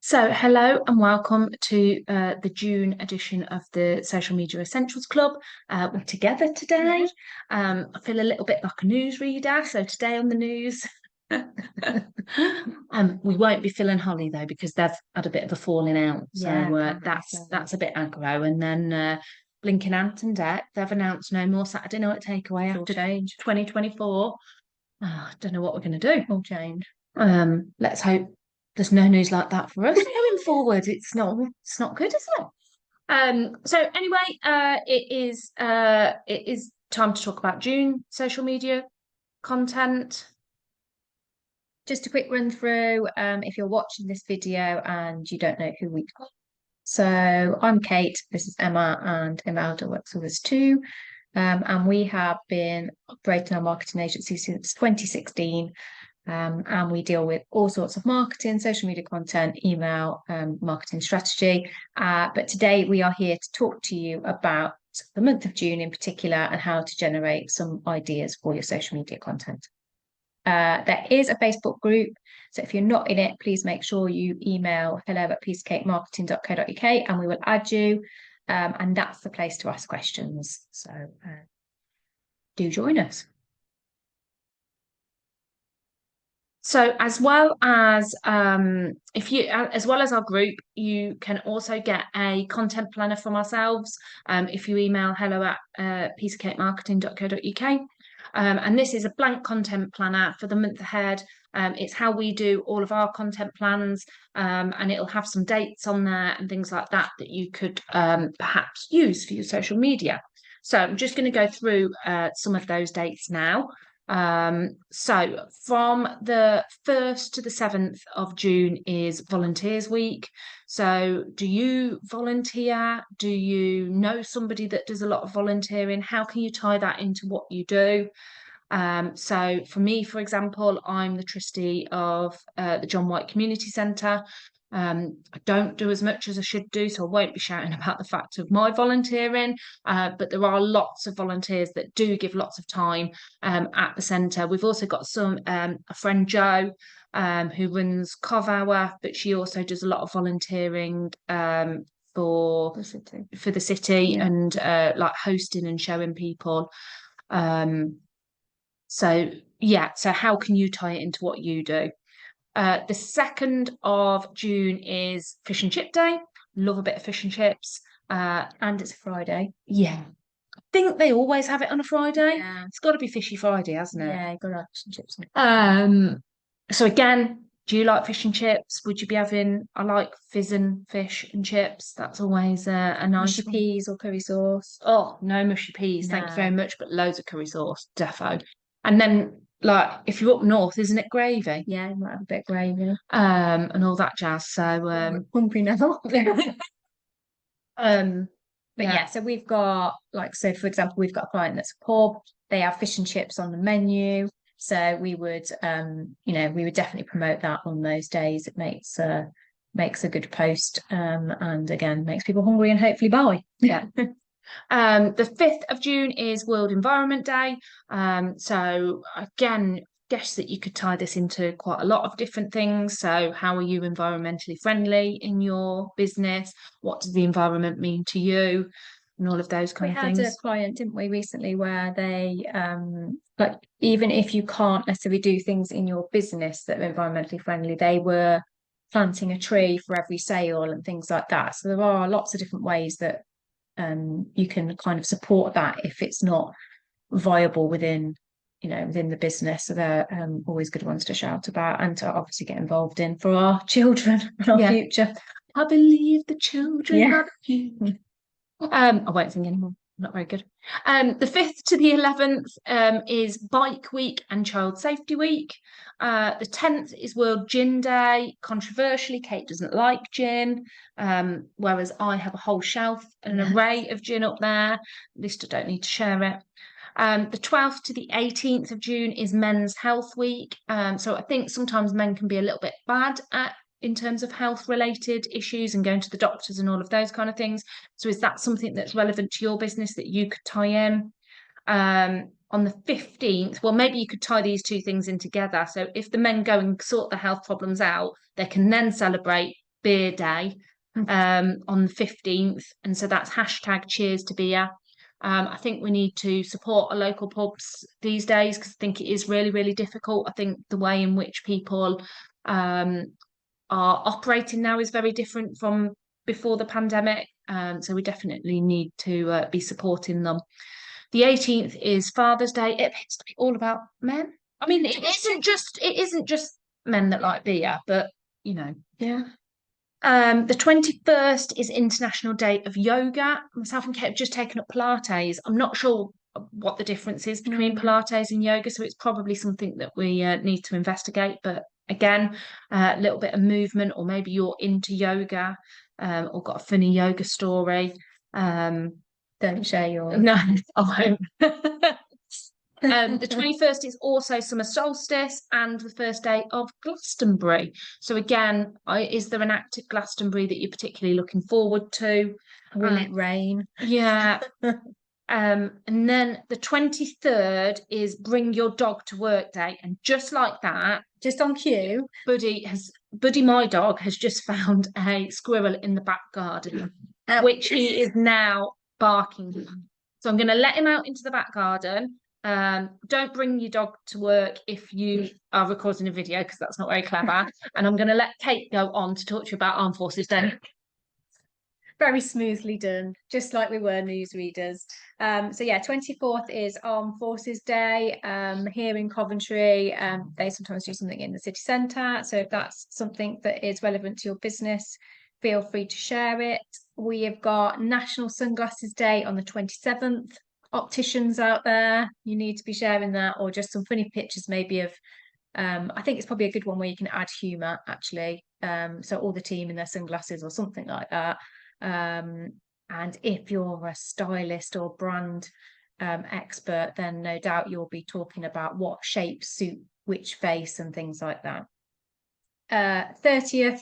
So, hello and welcome to the June edition of the Social Media Essentials Club. We're together today. I feel a little bit like a newsreader. So, today on the news, we won't be Phil and Holly though because they've had a bit of a falling out. So that's a bit aggro. And then Blinking Ant and Dec, they've announced no more Saturday night takeaway after 2024. I don't know what we're going to do. All change. Let's hope there's no news like that for us going forward. It's not good, is it? So anyway, it is time to talk about June social media content. Just a quick run through, if you're watching this video and you don't know who we are. So I'm Kate, this is Emma, and Imelda works with us too. And we have been operating our marketing agency since 2016. And we deal with all sorts of marketing, social media content, email, marketing strategy. But today we are here to talk to you about the month of June in particular and how to generate some ideas for your social media content. There is a Facebook group, so if you're not in it, please make sure you email hello@pieceofcakemarketing.co.uk and we will add you. And that's the place to ask questions. So do join us. So as well as as well as our group, you can also get a content planner from ourselves if you email hello@pieceofcakemarketing.co.uk. And this is a blank content planner for the month ahead. It's how we do all of our content plans, and it'll have some dates on there and things like that that you could perhaps use for your social media. So I'm just going to go through some of those dates now. So from the 1st to the 7th of June is Volunteers Week. So do you volunteer? Do you know somebody that does a lot of volunteering? How can you tie that into what you do? So for me, for example, I'm the trustee of the John White Community Centre. I don't do as much as I should do, so I won't be shouting about the fact of my volunteering, but there are lots of volunteers that do give lots of time at the centre. We've also got a friend Jo who runs Cov Hour, but she also does a lot of volunteering for the city Yeah. and like hosting and showing people. So how can you tie it into what you do? The 2nd of June is Fish and Chip Day. Love a bit of fish and chips. And it's a Friday. Yeah. I think they always have it on a Friday. Yeah. It's got to be Fishy Friday, hasn't it? Yeah, got fish and chips. So again, do you like fish and chips? Would you be having, I like fizzing fish and chips. That's always a nice Mushy peas or curry sauce. Oh, no mushy peas. Thank you very No. much, but loads of curry sauce, defo. And then like if you're up north, isn't it gravy? Yeah, you might have a bit of gravy. And all that jazz. So Hungry now. But yeah. yeah, so we've got so for example, we've got a client that's a pub, they have fish and chips on the menu. So we would we would definitely promote that on those days. It makes a good post, and again makes people hungry and hopefully buy. Yeah. The 5th of June is World Environment Day. So again, guess that you could tie this into quite a lot of different things. So how are you environmentally friendly in your business? What does the environment mean to you? And all of those kind of things. We had a client, didn't we, recently where they even if you can't necessarily do things in your business that are environmentally friendly, they were planting a tree for every sale and things like that. So there are lots of different ways that you can kind of support that if it's not viable within the business. So they're always good ones to shout about and to obviously get involved in for our children and our future. I believe the children. Yeah. I won't sing anymore. Not very good. The 5th to the 11th is Bike Week and Child Safety Week. The 10th is World Gin Day. Controversially, Kate doesn't like gin, whereas I have a whole shelf and an array of gin up there. At least I don't need to share it. The 12th to the 18th of June is Men's Health Week. So I think sometimes men can be a little bit bad in terms of health related issues and going to the doctors and all of those kind of things. So is that something that's relevant to your business that you could tie in? On the 15th, well, maybe you could tie these two things in together. So if the men go and sort the health problems out, they can then celebrate beer day on the 15th, and so that's hashtag cheers to beer. I think we need to support our local pubs these days, because I think it is really, really difficult. I think the way in which people are operating now is very different from before the pandemic. So we definitely need to be supporting them. The 18th is Father's Day. It appears to be all about men. I mean, it isn't just men that like beer, but you know. Yeah. The 21st is International Day of Yoga. Myself and Kate have just taken up Pilates. I'm not sure what the difference is between Pilates and yoga, so it's probably something that we need to investigate. But again, a little bit of movement, or maybe you're into yoga or got a funny yoga story. Don't share your... No, I won't. The 21st is also summer solstice and the first day of Glastonbury. So again, is there an act at Glastonbury that you're particularly looking forward to? Will it rain? Yeah. And then the 23rd is Bring Your Dog to Work Day. And just like that, just on cue, Buddy, my dog, has just found a squirrel in the back garden, which he is now barking. So I'm going to let him out into the back garden. Don't bring your dog to work if you are recording a video, because that's not very clever. And I'm going to let Kate go on to talk to you about Armed Forces Day. Very smoothly done, just like we were newsreaders. So yeah, 24th is Armed Forces Day. Here in Coventry, they sometimes do something in the city centre. So if that's something that is relevant to your business, feel free to share it. We have got National Sunglasses Day on the 27th. Opticians out there, you need to be sharing that, or just some funny pictures maybe of I think it's probably a good one where you can add humour, actually. So all the team in their sunglasses or something like that. And if you're a stylist or brand expert, then no doubt you'll be talking about what shapes suit which face and things like that. 30th,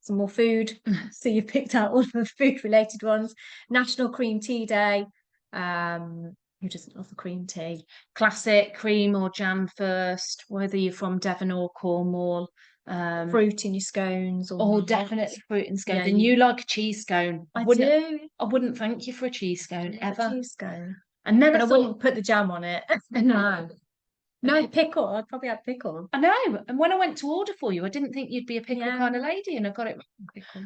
some more food. So you picked out all of the food related ones. National Cream Tea Day. Who doesn't love the cream tea? Classic cream or jam first, whether you're from Devon or Cornwall. Fruit in your scones, or definitely fruit in scones. Yeah, and you like a cheese scone. I do. I wouldn't thank you for a cheese scone ever. Cheese scone. And then I wouldn't put the jam on it. No pickle. I'd probably have pickle. I know. And when I went to order for you, I didn't think you'd be a pickle kind of lady, and I got it wrong. Pickle.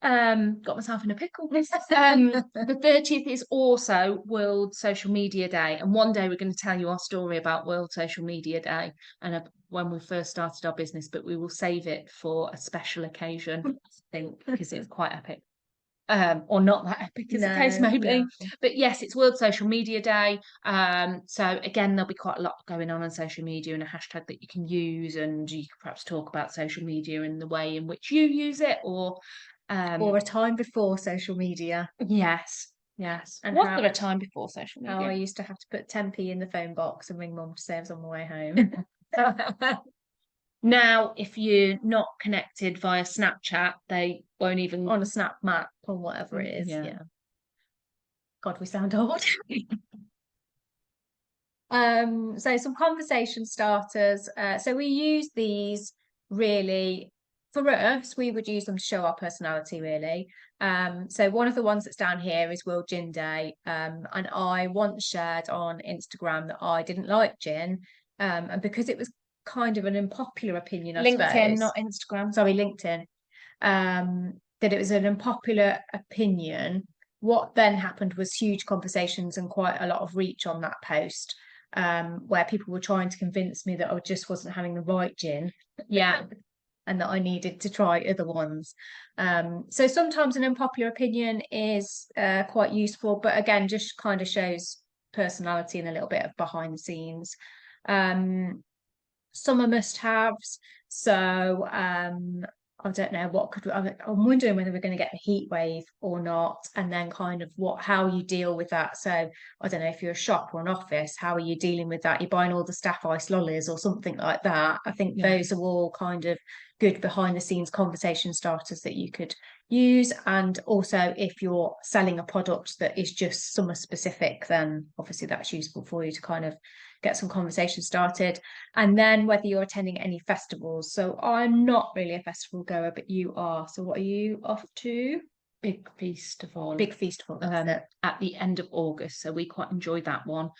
Got myself in a pickle. The 30th is also World Social Media Day, and one day we're going to tell you our story about World Social Media Day and when we first started our business, but we will save it for a special occasion, I think, because it's quite epic. Or not that epic as the case may be. But yes, it's World Social Media Day. So again, there'll be quite a lot going on social media, and a hashtag that you can use, and you can perhaps talk about social media in the way in which you use it, or a time before social media. Yes. And was there a time before social media? How I used to have to put 10p in the phone box and ring mum to say I was on my way home. Now, if you're not connected via Snapchat, they won't even... On a Snap Map or whatever it is. Yeah. God, we sound old. So some conversation starters. So we use these really... For us, we would use them to show our personality, really. So one of the ones that's down here is World Gin Day. And I once shared on Instagram that I didn't like gin. And because it was kind of an unpopular opinion, I suppose. LinkedIn, not Instagram. Sorry, LinkedIn. That it was an unpopular opinion. What then happened was huge conversations and quite a lot of reach on that post, where people were trying to convince me that I just wasn't having the right gin. Yeah. And that I needed to try other ones. So sometimes an unpopular opinion is quite useful, but again, just kind of shows personality and a little bit of behind the scenes. Summer must-haves. So I don't know I'm wondering whether we're going to get the heat wave or not, and then kind of how you deal with that. So I don't know, if you're a shop or an office, how are you dealing with that? You're buying all the staff ice lollies or something like that. I think those are all kind of good behind the scenes conversation starters that you could use. And also, if you're selling a product that is just summer specific, then obviously that's useful for you to kind of get some conversation started. And then whether you're attending any festivals. So I'm not really a festival goer, but you are. So what are you off to? Big Feastival. Big Feastival. That's it. At the end of August. So we quite enjoy that one,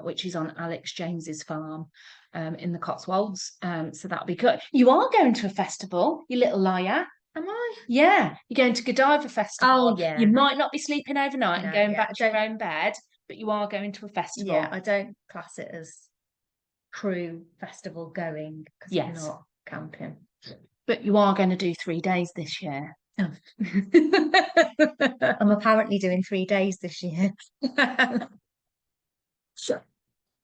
which is on Alex James's farm in the Cotswolds. So that'll be good. You are going to a festival, you little liar. Am I? Yeah, you're going to Godiva Festival. Oh, yeah. You might not be sleeping overnight and No, going yeah, back I to your don't- own bed, but you are going to a festival. Yeah, I don't class it as crew festival going because I'm Yes. not camping. But you are going to do 3 days this year. I'm apparently doing 3 days this year. Sure.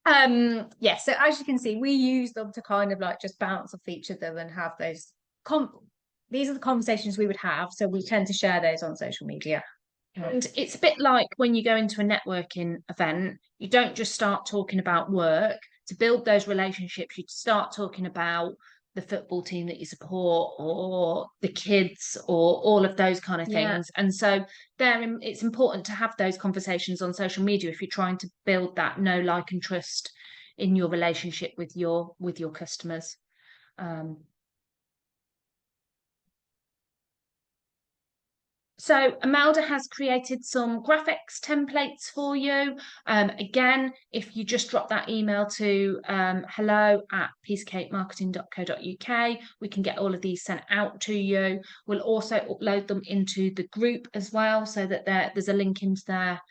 Yeah, so as you can see, we use them to kind of like just bounce off each other and have those these are the conversations we would have, so we tend to share those on social media. And it's a bit like when you go into a networking event, you don't just start talking about work. To build those relationships, you start talking about the football team that you support or the kids or all of those kind of Yeah. things. And so it's important to have those conversations on social media if you're trying to build that know, like, and trust in your relationship with your customers. So Imelda has created some graphics templates for you. Again, if you just drop that email to hello@piececakemarketing.co.uk, we can get all of these sent out to you. We'll also upload them into the group as well, so that there's a link into there.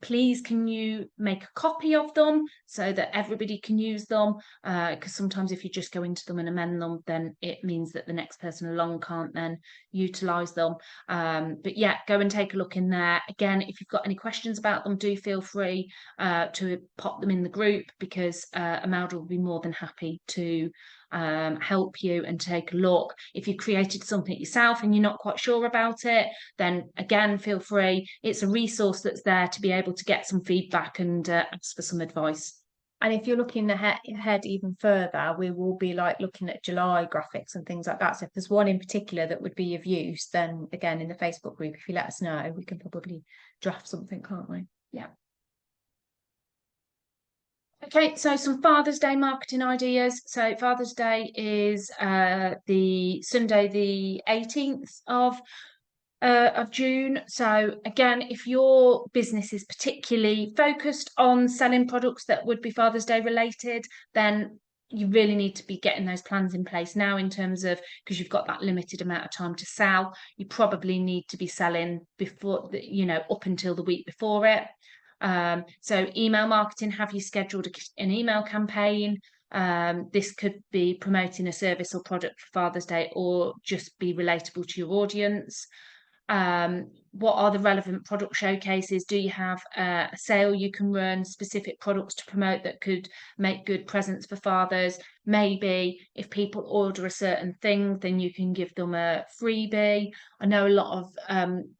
Please can you make a copy of them so that everybody can use them, because sometimes if you just go into them and amend them, then it means that the next person along can't then utilize them. But yeah, go and take a look in there. Again, if you've got any questions about them, do feel free to pop them in the group, because Imelda will be more than happy to help you and take a look. If you created something yourself and you're not quite sure about it, then again, feel free. It's a resource that's there to be able to get some feedback and ask for some advice. And if you're looking ahead even further, we will be like looking at July graphics and things like that. So if there's one in particular that would be of use, then again, in the Facebook group, if you let us know, we can probably draft something, can't we? Yeah. Okay, so some Father's Day marketing ideas. So Father's Day is the Sunday, the 18th of June. So again, if your business is particularly focused on selling products that would be Father's Day related, then you really need to be getting those plans in place now, in terms of, because you've got that limited amount of time to sell. You probably need to be selling before, up until the week before it. So email marketing, have you scheduled an email campaign? This could be promoting a service or product for Father's Day, or just be relatable to your audience. What are the relevant product showcases? Do you have a sale you can run, specific products to promote that could make good presents for fathers? Maybe if people order a certain thing, then you can give them a freebie. I know a lot of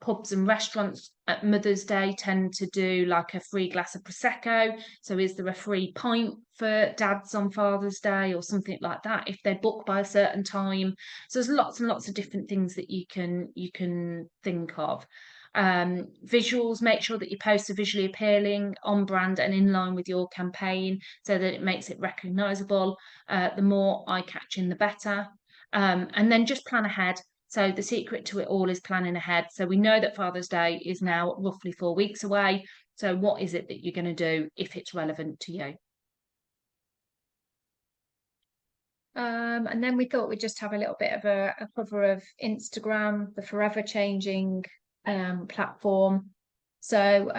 pubs and restaurants at Mother's Day tend to do like a free glass of Prosecco. So is there a free pint for dads on Father's Day or something like that if they book by a certain time? So there's lots and lots of different things that you can think of. Visuals, make sure that your posts are visually appealing, on brand, and in line with your campaign, so that it makes it recognizable. The more eye-catching, the better. And then just plan ahead. So the secret to it all is planning ahead. So we know that Father's Day is now roughly 4 weeks away. So what is it that you're going to do if it's relevant to you? And then we thought we'd just have a little bit of a cover of Instagram, the forever changing platform. So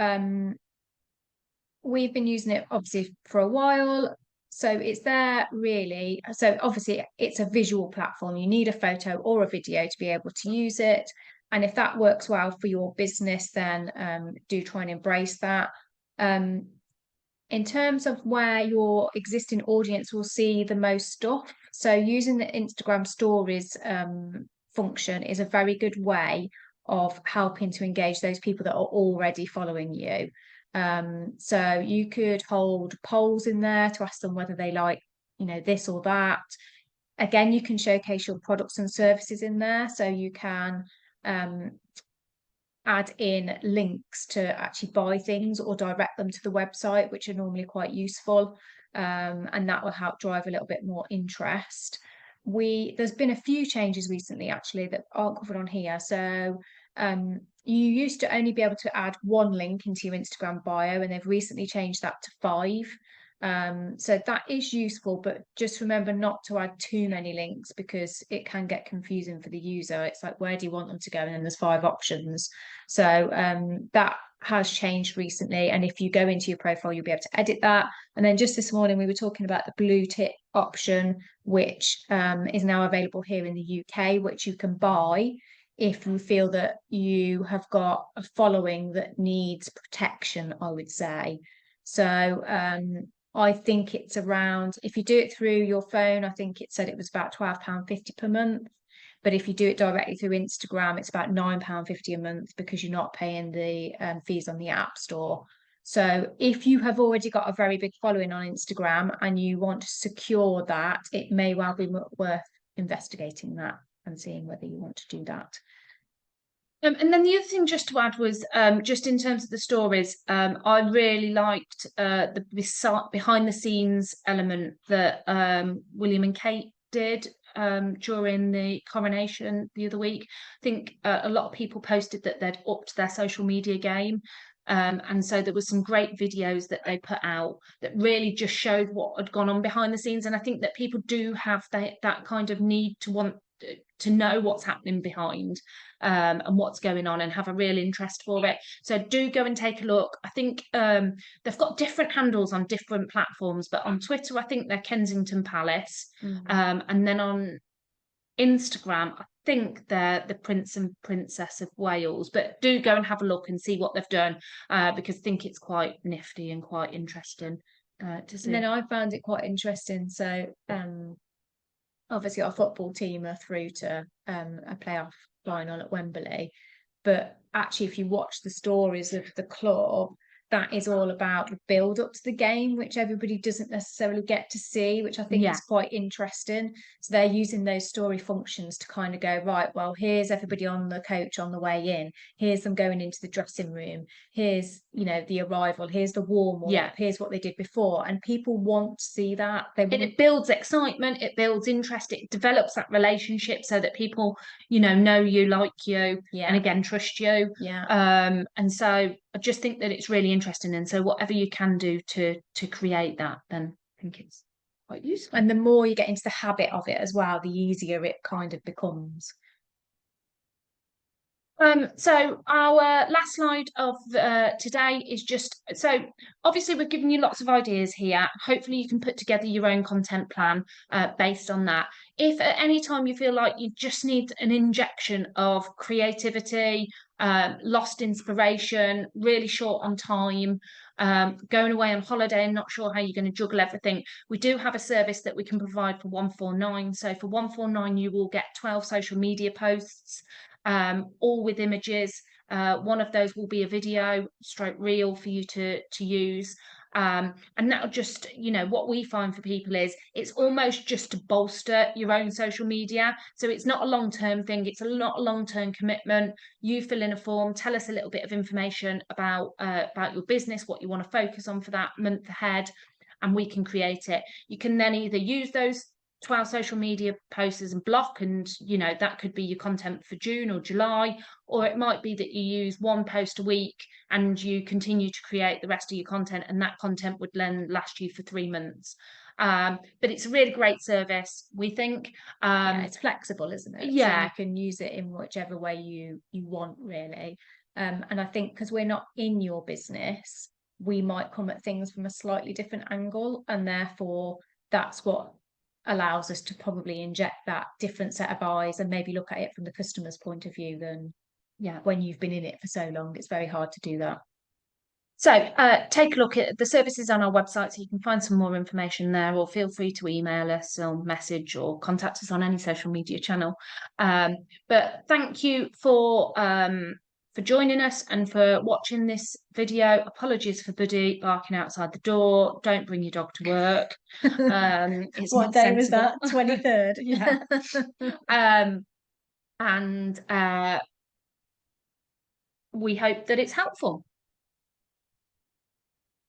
we've been using it obviously for a while. So it's there really. So obviously it's a visual platform. You need a photo or a video to be able to use it. And if that works well for your business, then do try and embrace that. In terms of where your existing audience will see the most stuff, so using the Instagram stories function is a very good way of helping to engage those people that are already following you. So you could hold polls in there to ask them whether they like, this or that. Again, you can showcase your products and services in there. So you can add in links to actually buy things or direct them to the website, which are normally quite useful. And that will help drive a little bit more interest. There's been a few changes recently actually that aren't covered on here. So you used to only be able to add one link into your Instagram bio, and they've recently changed that to 5. So that is useful, but just remember not to add too many links because it can get confusing for the user. It's like, where do you want them to go? And then there's 5 options. So that has changed recently. And if you go into your profile, you'll be able to edit that. And then just this morning, we were talking about the blue tick option, which is now available here in the UK, which you can buy if you feel that you have got a following that needs protection, I would say. So I think it's around, if you do it through your phone, I think it said it was about £12.50 per month. But if you do it directly through Instagram, it's about £9.50 a month because you're not paying the fees on the App Store. So if you have already got a very big following on Instagram and you want to secure that, it may well be worth investigating that and seeing whether you want to do that. And then the other thing just to add was just in terms of the stories, I really liked the behind the scenes element that William and Kate did during the coronation the other week. I think a lot of people posted that they'd upped their social media game. And so there was some great videos that they put out that really just showed what had gone on behind the scenes. And I think that people do have that kind of need to want to know what's happening behind and what's going on and have a real interest for it. So do go and take a look. I think they've got different handles on different platforms, but on Twitter, I think they're Kensington Palace. And then on Instagram, I think they're the Prince and Princess of Wales, but do go and have a look and see what they've done because I think it's quite nifty and quite interesting to see. And then I found it quite interesting. So obviously our football team are through to a playoff final at Wembley, but actually if you watch the stories of the club, that is all about the build up to the game, which everybody doesn't necessarily get to see, which I think is quite interesting. So they're using those story functions to kind of go, right, well, here's everybody on the coach on the way in, here's them going into the dressing room, here's, you know, the arrival, here's the warm up, here's what they did before. And people want to see that. It builds excitement, it builds interest, it develops that relationship so that people, you know you, like you, and again trust you. And so I just think that it's really interesting. And so whatever you can do to create that, then I think it's quite useful. And the more you get into the habit of it as well, the easier it kind of becomes. So our last slide of today is just, so obviously we've given you lots of ideas here. Hopefully you can put together your own content plan based on that. If at any time you feel like you just need an injection of creativity, lost inspiration, really short on time, going away on holiday and not sure how you're going to juggle everything, we do have a service that we can provide for £149. So for £149 you will get 12 social media posts, all with images. One of those will be a video stroke reel for you to use. And that'll just, you know, what we find for people is it's almost just to bolster your own social media. So it's not a long-term thing. It's not a long-term commitment. You fill in a form, tell us a little bit of information about your business, what you want to focus on for that month ahead, and we can create it. You can then either use those 12 social media posts and block, and you know that could be your content for June or July, or it might be that you use one post a week and you continue to create the rest of your content, and that content would then last you for 3 months. But it's a really great service, we think. It's flexible, isn't it? So you can use it in whichever way you want, really. And I think because we're not in your business, we might come at things from a slightly different angle, and therefore that's what allows us to probably inject that different set of eyes and maybe look at it from the customer's point of view than when you've been in it for so long. It's very hard to do that. So take a look at the services on our website so you can find some more information there, or feel free to email us or message or contact us on any social media channel. But thank you for joining us and for watching this video. Apologies for Buddy barking outside the door. Don't bring your dog to work. It's what not day sensible. was that? 23rd. And we hope that it's helpful.